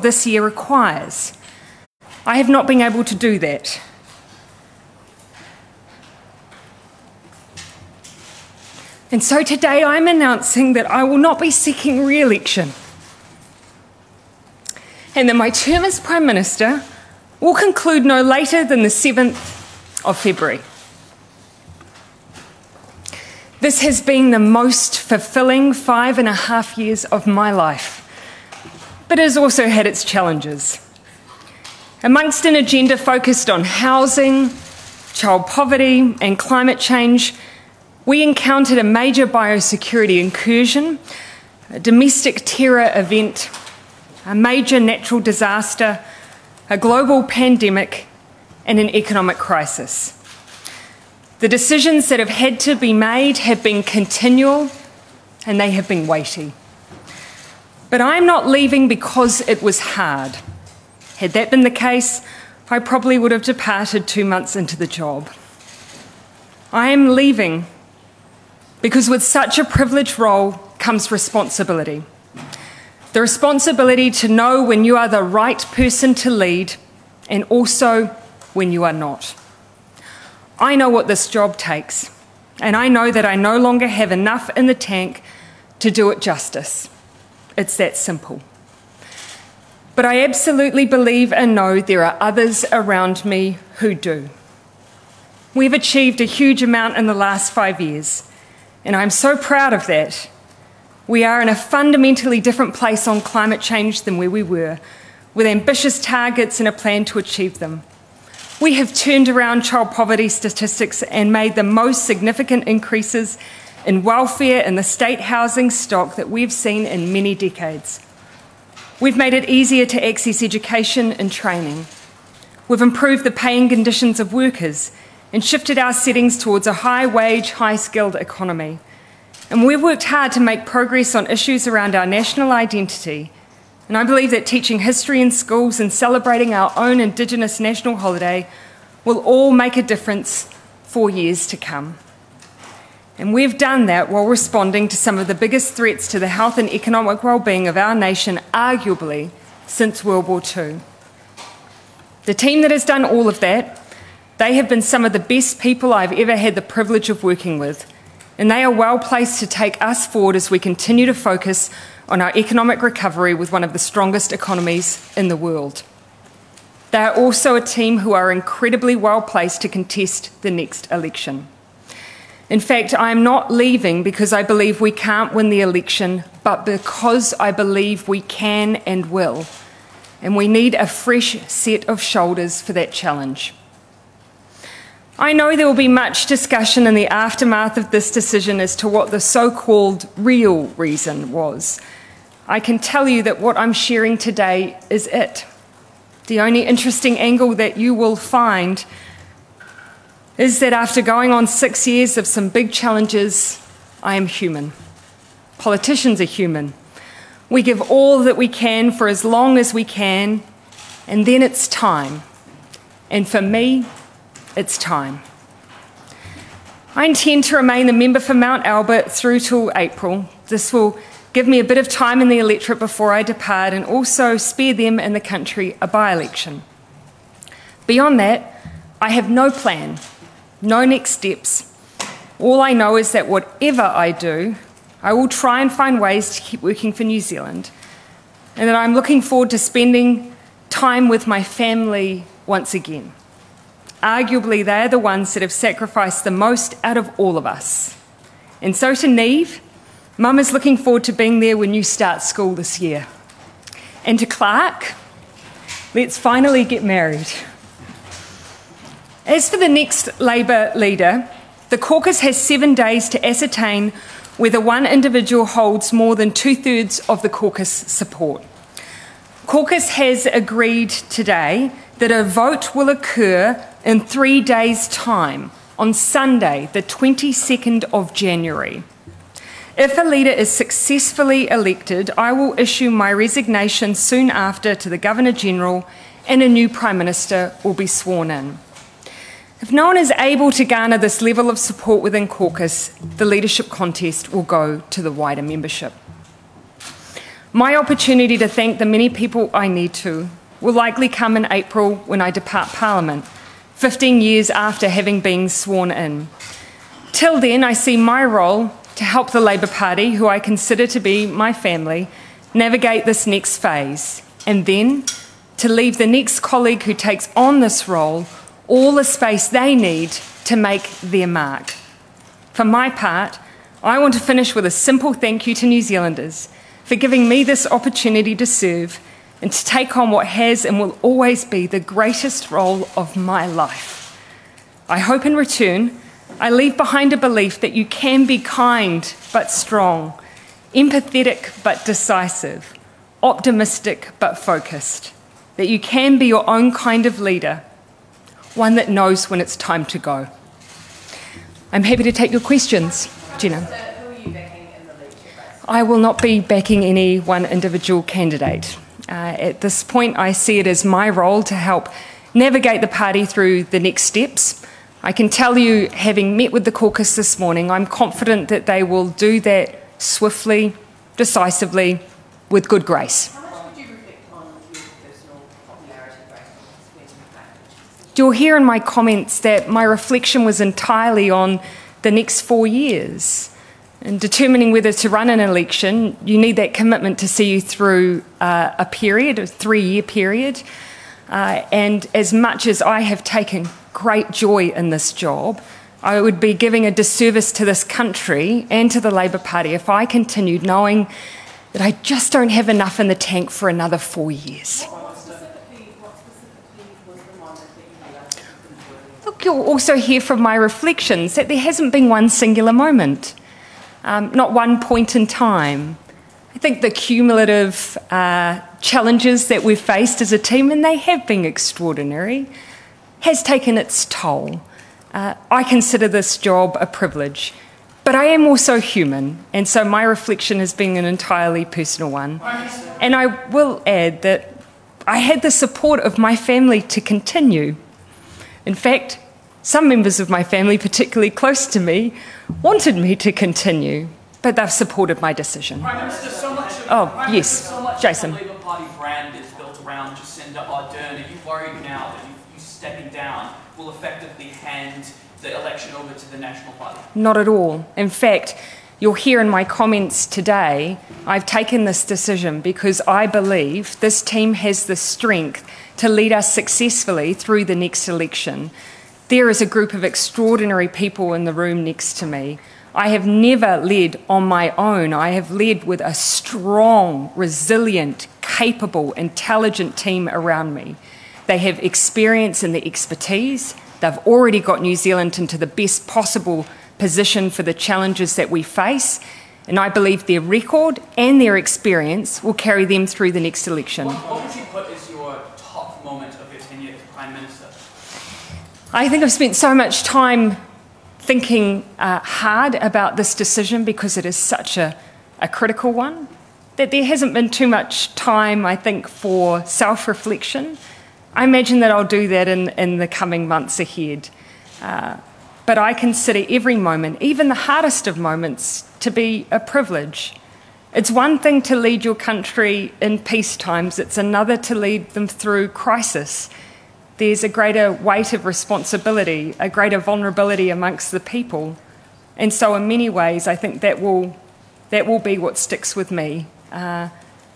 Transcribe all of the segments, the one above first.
this year requires. I have not been able to do that. And so today I'm announcing that I will not be seeking re-election, and that my term as Prime Minister will conclude no later than the 7th of February. This has been the most fulfilling 5.5 years of my life, but it has also had its challenges. Amongst an agenda focused on housing, child poverty and climate change, we encountered a major biosecurity incursion, a domestic terror event, a major natural disaster, a global pandemic, and an economic crisis. The decisions that have had to be made have been continual, and they have been weighty. But I'm not leaving because it was hard. Had that been the case, I probably would have departed 2 months into the job. I am leaving because with such a privileged role comes responsibility. The responsibility to know when you are the right person to lead and also when you are not. I know what this job takes, and I know that I no longer have enough in the tank to do it justice. It's that simple. But I absolutely believe and know there are others around me who do. We've achieved a huge amount in the last 5 years, and I'm so proud of that. We are in a fundamentally different place on climate change than where we were, with ambitious targets and a plan to achieve them. We have turned around child poverty statistics and made the most significant increases in welfare and the state housing stock that we've seen in many decades. We've made it easier to access education and training. We've improved the paying conditions of workers and shifted our settings towards a high-wage, high-skilled economy. And we've worked hard to make progress on issues around our national identity. And I believe that teaching history in schools and celebrating our own Indigenous national holiday will all make a difference for years to come. And we've done that while responding to some of the biggest threats to the health and economic well-being of our nation, arguably, since World War II. The team that has done all of that, they have been some of the best people I've ever had the privilege of working with, and they are well placed to take us forward as we continue to focus on our economic recovery with one of the strongest economies in the world. They are also a team who are incredibly well placed to contest the next election. In fact, I am not leaving because I believe we can't win the election, but because I believe we can and will. And we need a fresh set of shoulders for that challenge. I know there will be much discussion in the aftermath of this decision as to what the so-called real reason was. I can tell you that what I'm sharing today is it. The only interesting angle that you will find is that after going on 6 years of some big challenges, I am human. Politicians are human. We give all that we can for as long as we can, and then it's time. And for me, it's time. I intend to remain a member for Mount Albert through till April. This will give me a bit of time in the electorate before I depart and also spare them and the country a by-election. Beyond that, I have no plan. No next steps. All I know is that whatever I do, I will try and find ways to keep working for New Zealand, and that I'm looking forward to spending time with my family once again. Arguably, they're the ones that have sacrificed the most out of all of us. And so to Neve, Mum is looking forward to being there when you start school this year. And to Clark, let's finally get married. As for the next Labour leader, the caucus has 7 days to ascertain whether one individual holds more than 2/3 of the caucus support. Caucus has agreed today that a vote will occur in 3 days' time, on Sunday, the 22nd of January. If a leader is successfully elected, I will issue my resignation soon after to the Governor-General, and a new Prime Minister will be sworn in. If no one is able to garner this level of support within caucus, the leadership contest will go to the wider membership. My opportunity to thank the many people I need to will likely come in April when I depart Parliament, 15 years after having been sworn in. Till then, I see my role to help the Labour Party, who I consider to be my family, navigate this next phase, and then to leave the next colleague who takes on this role all the space they need to make their mark. For my part, I want to finish with a simple thank you to New Zealanders for giving me this opportunity to serve and to take on what has and will always be the greatest role of my life. I hope in return, I leave behind a belief that you can be kind but strong, empathetic but decisive, optimistic but focused, that you can be your own kind of leader, one that knows when it's time to go. I'm happy to take your questions, Jenna. So who are you backing in the leadership race? I will not be backing any one individual candidate. At this point, I see it as my role to help navigate the party through the next steps. I can tell you, having met with the Caucus this morning, I'm confident that they will do that swiftly, decisively, with good grace. How much would you reflect on your personal popularity rating? You'll hear in my comments that my reflection was entirely on the next 4 years. In determining whether to run an election, you need that commitment to see you through a period, a 3-year period. And as much as I have taken great joy in this job, I would be giving a disservice to this country and to the Labour Party if I continued knowing that I just don't have enough in the tank for another 4 years. What specifically was the one that you realised? Look, you'll also hear from my reflections that there hasn't been one singular moment. Not one point in time. I think the cumulative challenges that we've faced as a team, and they have been extraordinary, has taken its toll. I consider this job a privilege, but I am also human, and so my reflection has been an entirely personal one. And I will add that I had the support of my family to continue. In fact, some members of my family, particularly close to me, wanted me to continue, but they've supported my decision. Prime Minister, so much Jason. of the Labour Party brand is built around Jacinda Ardern. Are you worried now that you stepping down will effectively hand the election over to the National Party? Not at all. In fact, you'll hear in my comments today, I've taken this decision because I believe this team has the strength to lead us successfully through the next election. There is a group of extraordinary people in the room next to me. I have never led on my own. I have led with a strong, resilient, capable, intelligent team around me. They have experience and the expertise. They've already got New Zealand into the best possible position for the challenges that we face. And I believe their record and their experience will carry them through the next election. What would you put as your top moment of your tenure as Prime Minister? I think I've spent so much time thinking hard about this decision because it is such a critical one, that there hasn't been too much time, I think, for self-reflection. I imagine that I'll do that in the coming months ahead. But I consider every moment, even the hardest of moments, to be a privilege. It's one thing to lead your country in peace times, it's another to lead them through crisis. There's a greater weight of responsibility, a greater vulnerability amongst the people. And so in many ways, I think that will be what sticks with me. I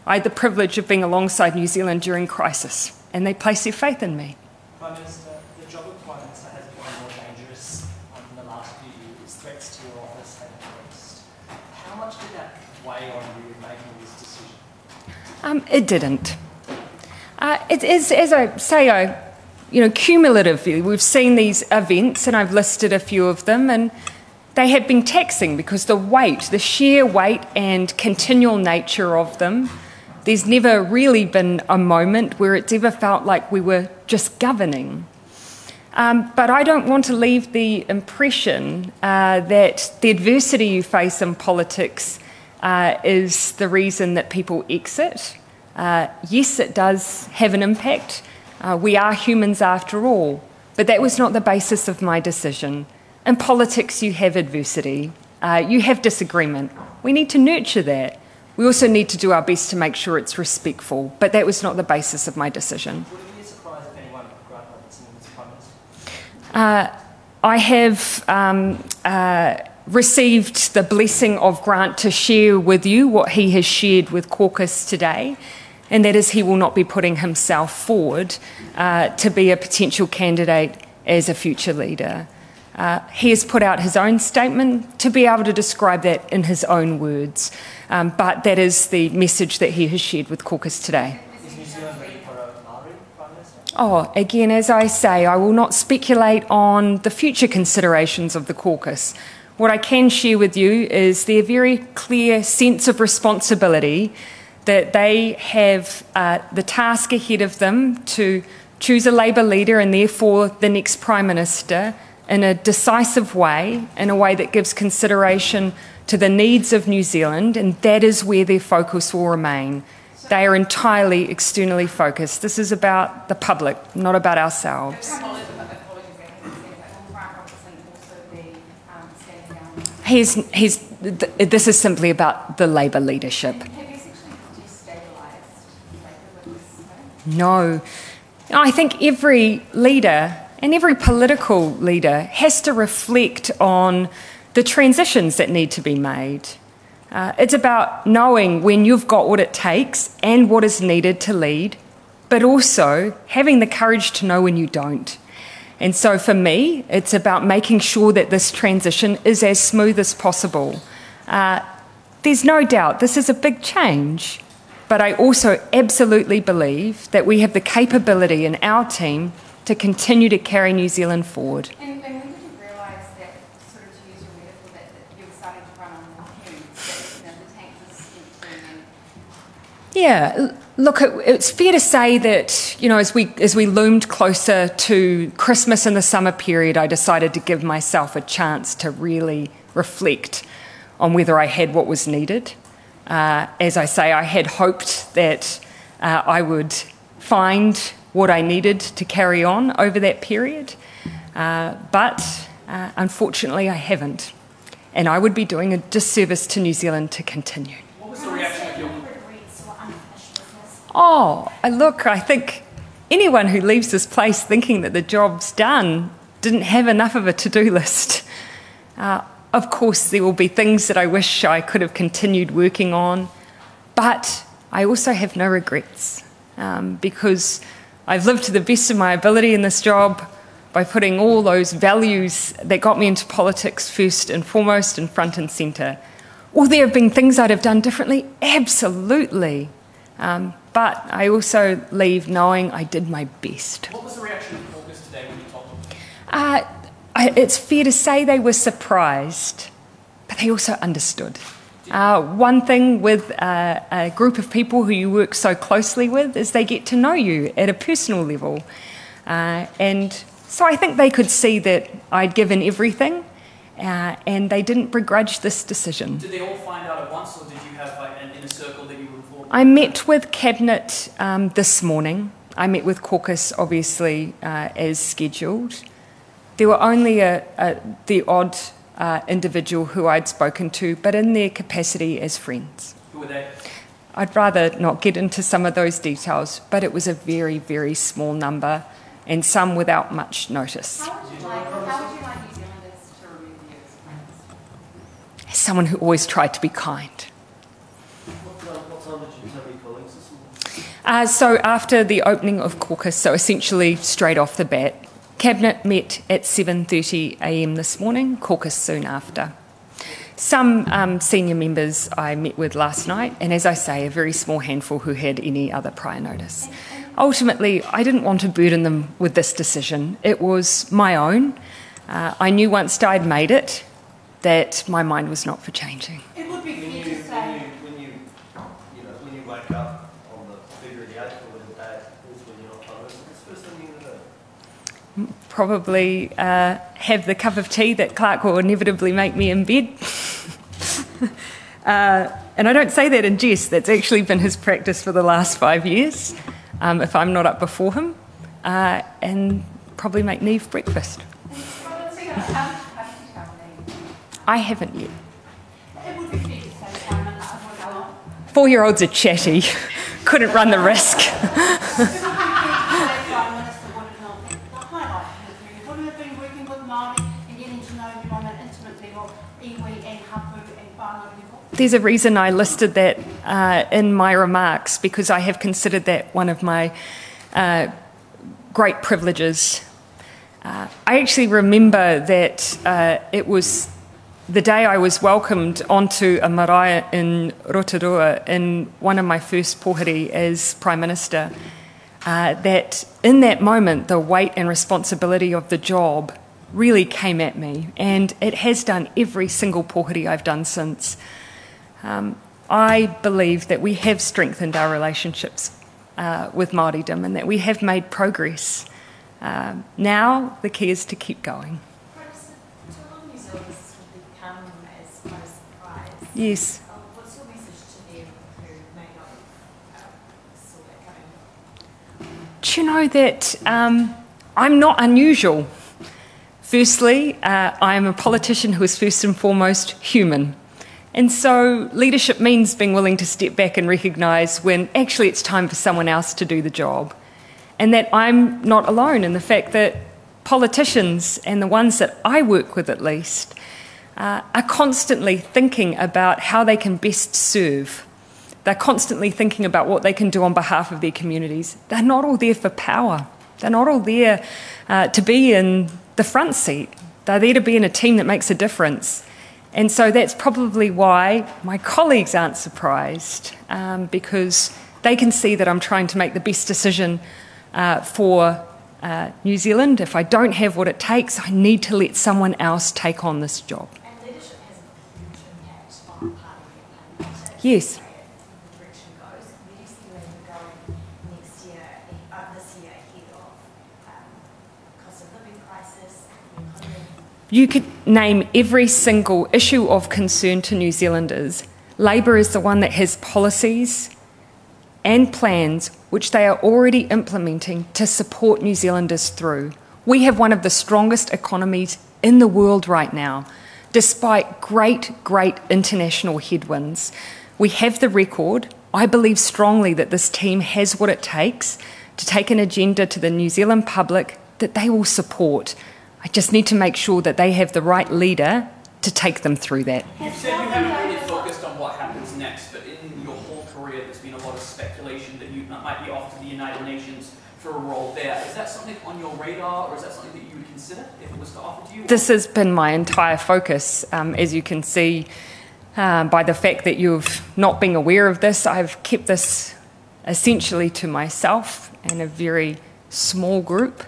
had the privilege of being alongside New Zealand during crisis, and they placed their faith in me. Prime Minister, the job of Prime Minister has become more dangerous in the last few years. Threats to your office have increased. How much did that weigh on you in making this decision? It didn't. It is, as I say, cumulatively, we've seen these events, and I've listed a few of them, and they have been taxing because the sheer weight and continual nature of them, there's never really been a moment where it's ever felt like we were just governing. But I don't want to leave the impression that the adversity you face in politics is the reason that people exit. Yes, it does have an impact. We are humans after all, but that was not the basis of my decision. In politics, you have adversity, you have disagreement. We need to nurture that. We also need to do our best to make sure it's respectful, but that was not the basis of my decision. Would it be a surprise if anyone Grant Robertson was Prime Minister? I have received the blessing of Grant to share with you what he has shared with Caucus today, and that is he will not be putting himself forward to be a potential candidate as a future leader. He has put out his own statement to be able to describe that in his own words, but that is the message that he has shared with Caucus today. Is New Zealand ready for a Maori Prime Minister? Oh, again, as I say, I will not speculate on the future considerations of the Caucus. What I can share with you is their very clear sense of responsibility that they have the task ahead of them to choose a Labour leader and therefore the next Prime Minister in a decisive way, in a way that gives consideration to the needs of New Zealand, and that is where their focus will remain. They are entirely externally focused. This is about the public, not about ourselves. This is simply about the Labour leadership. No. I think every leader and every political leader has to reflect on the transitions that need to be made. It's about knowing when you've got what it takes and what is needed to lead, but also having the courage to know when you don't. And so for me, it's about making sure that this transition is as smooth as possible. There's no doubt this is a big change, but I also absolutely believe that we have the capability in our team to continue to carry New Zealand forward. And when did you realise that, sort of to use your metaphor, that you were starting to run on fumes, that the tank was emptying? Yeah, look, it's fair to say that, as we loomed closer to Christmas and the summer period, I decided to give myself a chance to really reflect on whether I had what was needed. As I say, I had hoped that I would find what I needed to carry on over that period, but unfortunately I haven't. And I would be doing a disservice to New Zealand to continue. What was the reaction of your... Oh, look, I think anyone who leaves this place thinking that the job's done didn't have enough of a to-do list. Of course, there will be things that I wish I could have continued working on, but I also have no regrets because I've lived to the best of my ability in this job by putting all those values that got me into politics first and foremost and front and centre. Will there have been things I'd have done differently? Absolutely. But I also leave knowing I did my best. What was the reaction of Caucus today when you told them? It's fair to say they were surprised, but they also understood. One thing with a group of people who you work so closely with is they get to know you at a personal level. And so I think they could see that I'd given everything and they didn't begrudge this decision. Did they all find out at once, or did you have an inner circle that you were informed? I met with Cabinet this morning. I met with Caucus, obviously, as scheduled. There were only the odd individual who I'd spoken to, but in their capacity as friends. Who were they? I'd rather not get into some of those details, but it was a very, very small number, and some without much notice. How would you like New Zealanders to remember you as friends? As someone who always tried to be kind. What time did you tell your colleagues this morning? So after the opening of Caucus, so essentially straight off the bat, Cabinet met at 7:30 a.m. this morning, Caucus soon after. Some senior members I met with last night, and as I say, a very small handful who had any other prior notice. Ultimately, I didn't want to burden them with this decision. It was my own. I knew once I'd made it that my mind was not for changing. It would be fair to say... When you wake up on the February 8th or the day is when you're not home, what's the first thing you're going to do? Probably have the cup of tea that Clark will inevitably make me in bed. And I don't say that in jest, that's actually been his practice for the last 5 years, if I'm not up before him, and probably make Neve breakfast. I haven't yet. It would be fair to say, Simon, 4-year-olds are chatty, couldn't run the risk. There's a reason I listed that in my remarks, because I have considered that one of my great privileges. I actually remember that it was the day I was welcomed onto a marae in Rotorua in one of my first pohuri as Prime Minister, that in that moment the weight and responsibility of the job really came at me, and it has done every single pohuri I've done since. I believe that we have strengthened our relationships with Māoridom and that we have made progress. Now the key is to keep going. Yes. What's your message to them who may not saw that coming? Do you know that I'm not unusual? Firstly, I am a politician who is first and foremost human. And so leadership means being willing to step back and recognise when actually it's time for someone else to do the job. And that I'm not alone in the fact that politicians, and the ones that I work with at least, are constantly thinking about how they can best serve. They're constantly thinking about what they can do on behalf of their communities. They're not all there for power. They're not all there to be in the front seat. They're there to be in a team that makes a difference. And so that's probably why my colleagues aren't surprised, because they can see that I'm trying to make the best decision for New Zealand. If I don't have what it takes, I need to let someone else take on this job. And leadership has a huge impact on party campaign. Yes. The direction goes. Where do you see Labour going next year, this year, ahead of cost of living crisis, the economy? You could name every single issue of concern to New Zealanders. Labour is the one that has policies and plans which they are already implementing to support New Zealanders through. We have one of the strongest economies in the world right now, despite great international headwinds. We have the record. I believe strongly that this team has what it takes to take an agenda to the New Zealand public that they will support. I just need to make sure that they have the right leader to take them through that. You said you haven't really focused on what happens next, but in your whole career there's been a lot of speculation that you might be off to the United Nations for a role there. Is that something on your radar, or is that something that you would consider if it was to offer to you? This has been my entire focus, as you can see by the fact that you've not been aware of this. I've kept this essentially to myself and a very small group.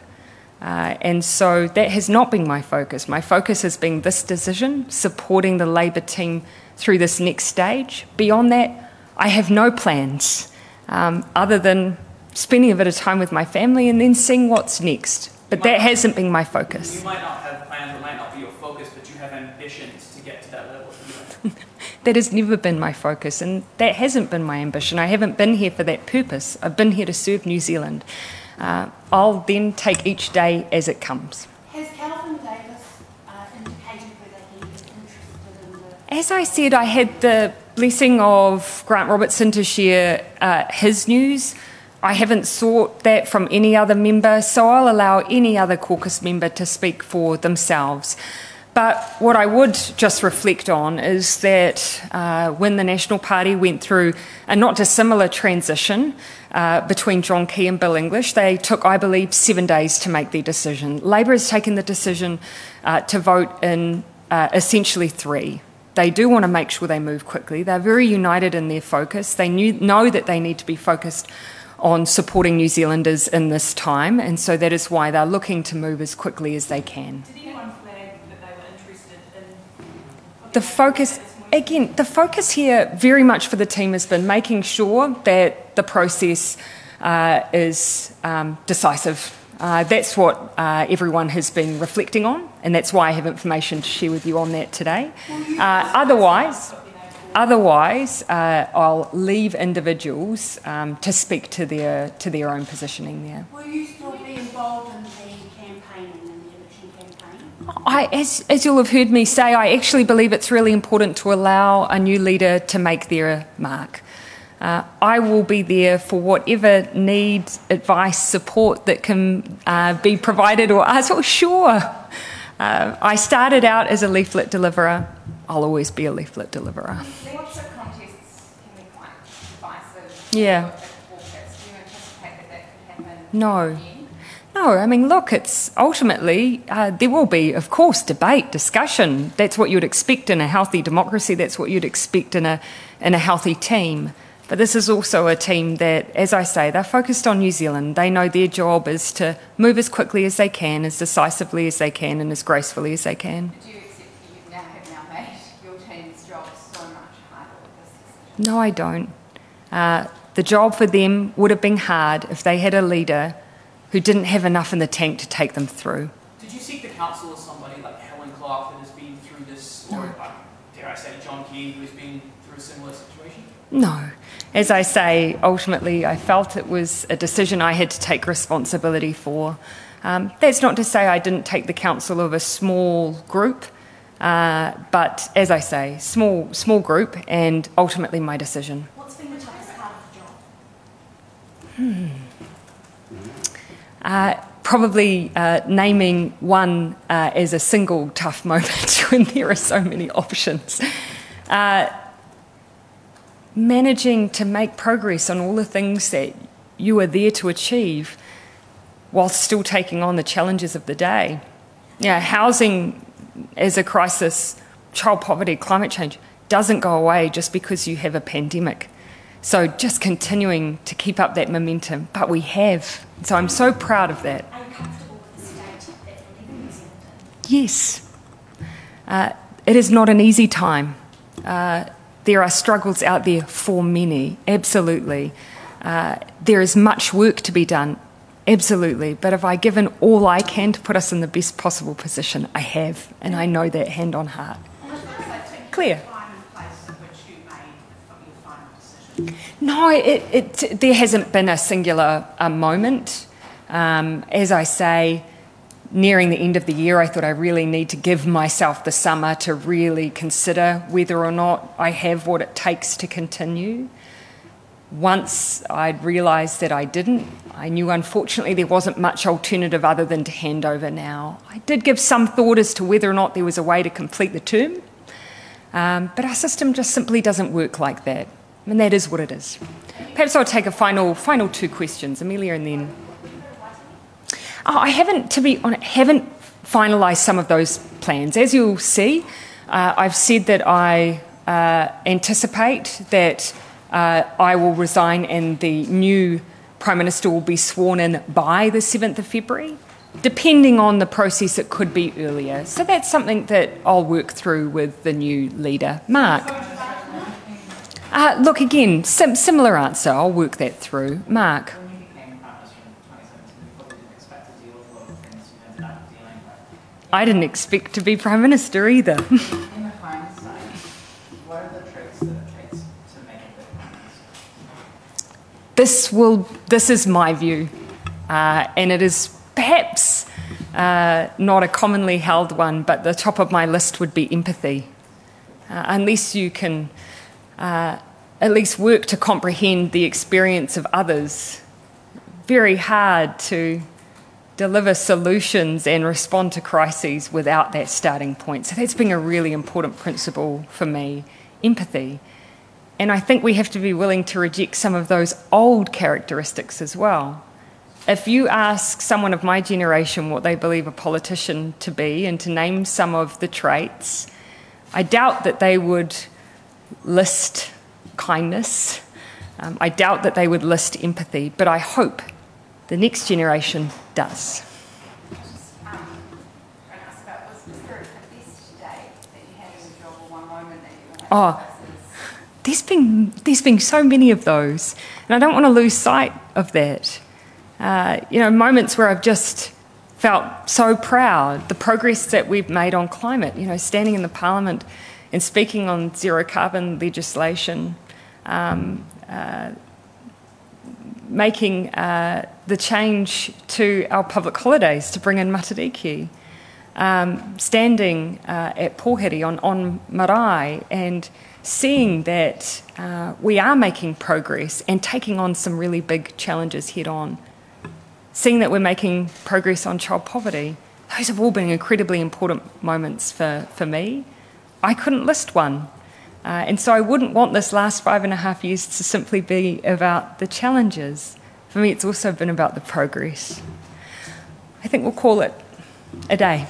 And so that has not been my focus. My focus has been this decision, supporting the Labour team through this next stage. Beyond that, I have no plans other than spending a bit of time with my family and then seeing what's next. But that hasn't been my focus. You might not have plans, or might not be your focus, but you have ambitions to get to that level. That has never been my focus, and that hasn't been my ambition. I haven't been here for that purpose. I've been here to serve New Zealand. I'll then take each day as it comes. Has Calvin Davis indicated whether he is interested in the... As I said, I had the blessing of Grant Robertson to share his news. I haven't sought that from any other member, so I'll allow any other caucus member to speak for themselves. But what I would just reflect on is that when the National Party went through a not dissimilar transition between John Key and Bill English, they took, I believe, 7 days to make their decision. Labour has taken the decision to vote in essentially 3. They do want to make sure they move quickly. They're very united in their focus. They know that they need to be focused on supporting New Zealanders in this time, and so that is why they're looking to move as quickly as they can. Did anyone flag that they were interested in... The focus, again, the focus here very much for the team has been making sure that the process is decisive. That's what everyone has been reflecting on, and that's why I have information to share with you on that today. Otherwise, I'll leave individuals to speak to their own positioning there. Will you still be involved in the campaigning, in the election campaign? As you'll have heard me say, I actually believe it's really important to allow a new leader to make their mark. I will be there for whatever need, advice, support that can be provided or asked. Oh, sure. I started out as a leaflet deliverer. I'll always be a leaflet deliverer. Lots of contests can be quite divisive. Yeah. Do you anticipate that could happen No. again? No, I mean, look, it's ultimately, there will be, of course, debate, discussion. That's what you'd expect in a healthy democracy. That's what you'd expect in a healthy team. But this is also a team that, as I say, they're focused on New Zealand. They know their job is to move as quickly as they can, as decisively as they can, and as gracefully as they can. Do you accept that you have now made your team's job so much harder with this decision? No, I don't. The job for them would have been hard if they had a leader who didn't have enough in the tank to take them through. Did you seek the counsel of somebody like Helen Clark that has been through this, or dare I say John Key, who's been through a similar situation? No. As I say, ultimately I felt it was a decision I had to take responsibility for. That's not to say I didn't take the counsel of a small group, but as I say, small group, and ultimately my decision. What's been the toughest part of the job? Probably naming one as a single tough moment when there are so many options. Managing to make progress on all the things that you are there to achieve whilst still taking on the challenges of the day. Housing as a crisis, child poverty, climate change doesn't go away just because you have a pandemic. So just continuing to keep up that momentum, but we have. So I'm so proud of that. Are you comfortable with the state that you're living in New Zealand in? Yes. It is not an easy time. There are struggles out there for many, absolutely. There is much work to be done, absolutely. But have I given all I can to put us in the best possible position? I have, and I know that hand on heart. Clear. No, there hasn't been a singular moment. As I say, nearing the end of the year, I thought I really need to give myself the summer to really consider whether or not I have what it takes to continue. Once I'd realised that I didn't, I knew unfortunately there wasn't much alternative other than to hand over now. I did give some thought as to whether or not there was a way to complete the term, but our system just simply doesn't work like that. And that is what it is. Perhaps I'll take a final two questions, Amelia, and then. I haven't, to be honest, finalised some of those plans. As you'll see, I've said that I anticipate that I will resign and the new Prime Minister will be sworn in by the 7th of February. Depending on the process, it could be earlier. So that's something that I'll work through with the new leader. Mark. Look, again, similar answer. I'll work that through. Mark. When you became Prime Minister in 2017, you probably didn't expect to deal with a lot of things you ended up dealing with. I didn't expect to be Prime Minister either. In hindsight, what are the tricks that it takes to make a good Prime Minister? This is my view, and it is perhaps not a commonly held one, but the top of my list would be empathy. Unless you can at least work to comprehend the experience of others, very hard to deliver solutions and respond to crises without that starting point. So that's been a really important principle for me, empathy. And I think we have to be willing to reject some of those old characteristics as well. If you ask someone of my generation what they believe a politician to be and to name some of the traits, I doubt that they would list kindness. I doubt that they would list empathy, but I hope the next generation does. Was there a best day that you had in the job, or one moment that you were There's been so many of those, and I don't want to lose sight of that. Moments where I've just felt so proud, the progress that we've made on climate, standing in the Parliament and speaking on zero carbon legislation, making the change to our public holidays to bring in matariki, standing at Pohiri on marae and seeing that we are making progress and taking on some really big challenges head on. Seeing that we're making progress on child poverty, those have all been incredibly important moments for me. I couldn't list one. And so I wouldn't want this last 5.5 years to simply be about the challenges. For me, it's also been about the progress. I think we'll call it a day.